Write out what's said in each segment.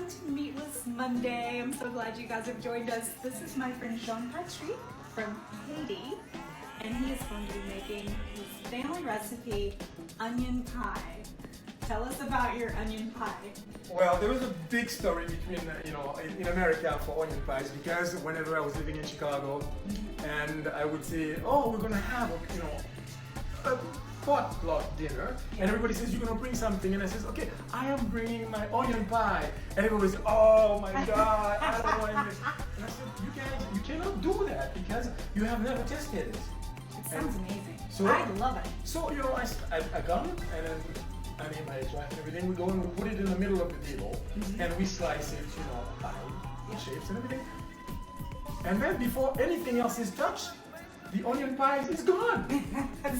Welcome to Meatless Monday. I'm so glad you guys have joined us. This is my friend Jean-Patrick from Haiti, and he is going to be making his family recipe, onion pie. Tell us about your onion pie. Well, there was a big story between, in America for onion pies, because whenever I was living in Chicago, and I would say, oh, we're gonna have, a potluck dinner, and everybody says, you're gonna bring something, and I says, okay, I am bringing my onion pie, and everybody says, oh my God, I don't want it. And I said, you guys, you cannot do that because you have never tested it. It sounds amazing. So, I love it. So, I come, and then I mean, my wife and everything, we go and we put it in the middle of the table, and we slice it, pie shapes and everything. And then before anything else is touched, the onion pie is gone.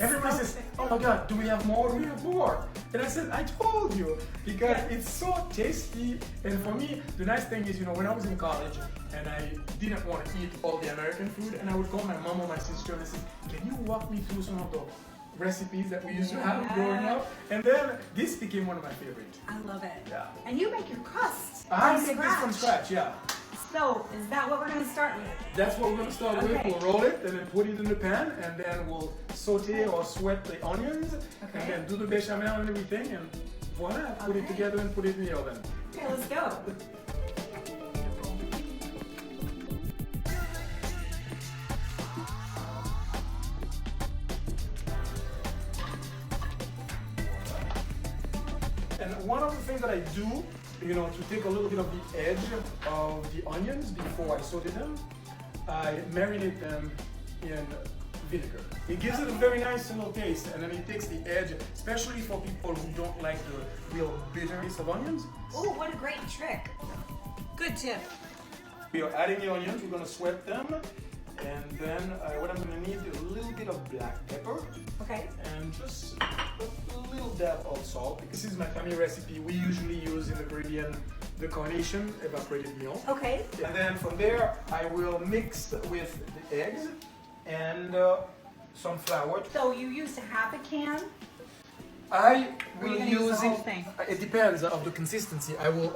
Everybody says, oh my God, do we have more? Do we have more? And I said, I told you, because it's so tasty. And for me, the nice thing is, when I was in college and I didn't want to eat all the American food, and I would call my mom or my sister and I said, can you walk me through some of the recipes that we used to have growing up? And then this became one of my favorites. I love it. Yeah. And you make your crust I from make this from scratch, yeah. So, is that what we're going to start with? That's what we're going to start with. We'll roll it and then put it in the pan, and then we'll saute or sweat the onions, and then do the bechamel and everything, and voila, put it together and put it in the oven. Okay, let's go. And one of the things that I do, to take a little bit of the edge of the onions before I saute them, I marinate them in vinegar. It gives it a very nice little taste, and then it takes the edge, especially for people who don't like the real bitterness of onions. Oh, what a great trick. Good tip. We are adding the onions, we're gonna sweat them, and then what I'm gonna need is a little bit of black pepper. Okay. And just a little dab of salt. This is my family recipe. We usually use in the Caribbean the carnation, evaporated milk. Okay. And then from there, I will mix with the eggs and some flour. So you used half a can? I Or will you're gonna use use the whole thing? It depends of the consistency. I will,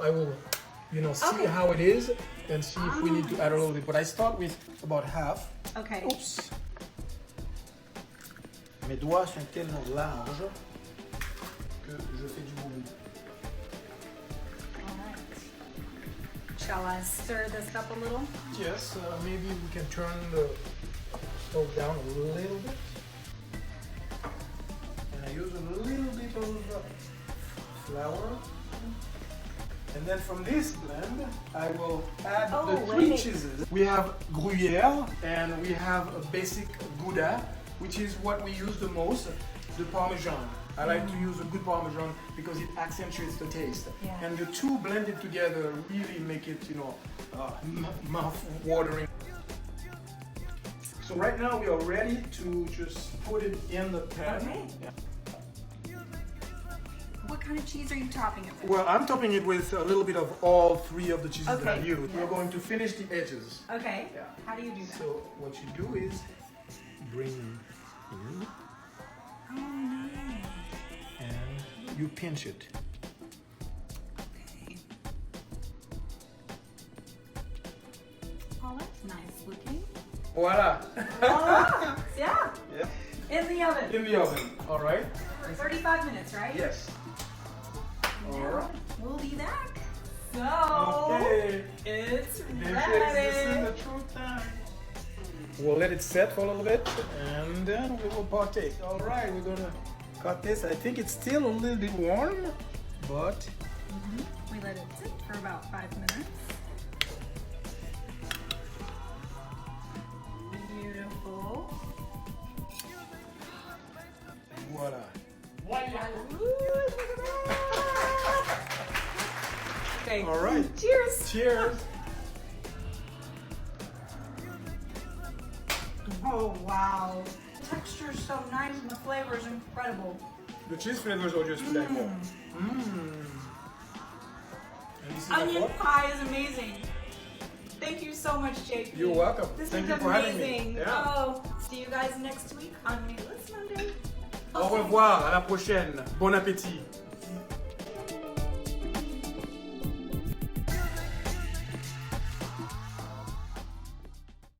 see Okay. how it is and see if we need to add a little bit. But I start with about half. Okay. Oops. Mes doigts sont tellement larges que je fais du bruit. Alright. Shall I stir this up a little? Yes, maybe we can turn the stove down a little bit. And I use a little bit of flour. And then from this blend, I will add the three cheeses. We have Gruyere and we have a basic Gouda, which is what we use the most, the Parmesan. I like to use a good Parmesan because it accentuates the taste. Yeah. And the two blended together really make it, mouth-watering. So right now we are ready to just put it in the pan. Okay. Yeah. What kind of cheese are you topping it with? Well, I'm topping it with a little bit of all three of the cheeses that I've Okay. used. We're Yes. going to finish the edges. Okay. Yeah. How do you do that? So what you do is bring them in Oh, nice. and you pinch it. Okay. Oh, that's nice looking. Voila! Oh, yeah. Yeah. In the oven. In the oven. All right. For 35 minutes, right? Yes. All Now, right. we'll be back. So, Okay. it's This ready. is the true time. We'll let it set for a little bit, and then we will partake. All right, we're gonna cut this. I think it's still a little bit warm, but We let it sit for about 5 minutes. Beautiful. voila. Ooh, look at that. Okay. All right. Cheers. Cheers. Oh, wow. The texture is so nice and the flavor is incredible. The cheese flavors are just like that. And this is Onion what? pie is amazing. Thank you so much, JP. You're welcome. This Thank is you for having me. amazing. Yeah. Oh, see you guys next week on Meatless Monday. Au revoir, à la prochaine. Bon appétit.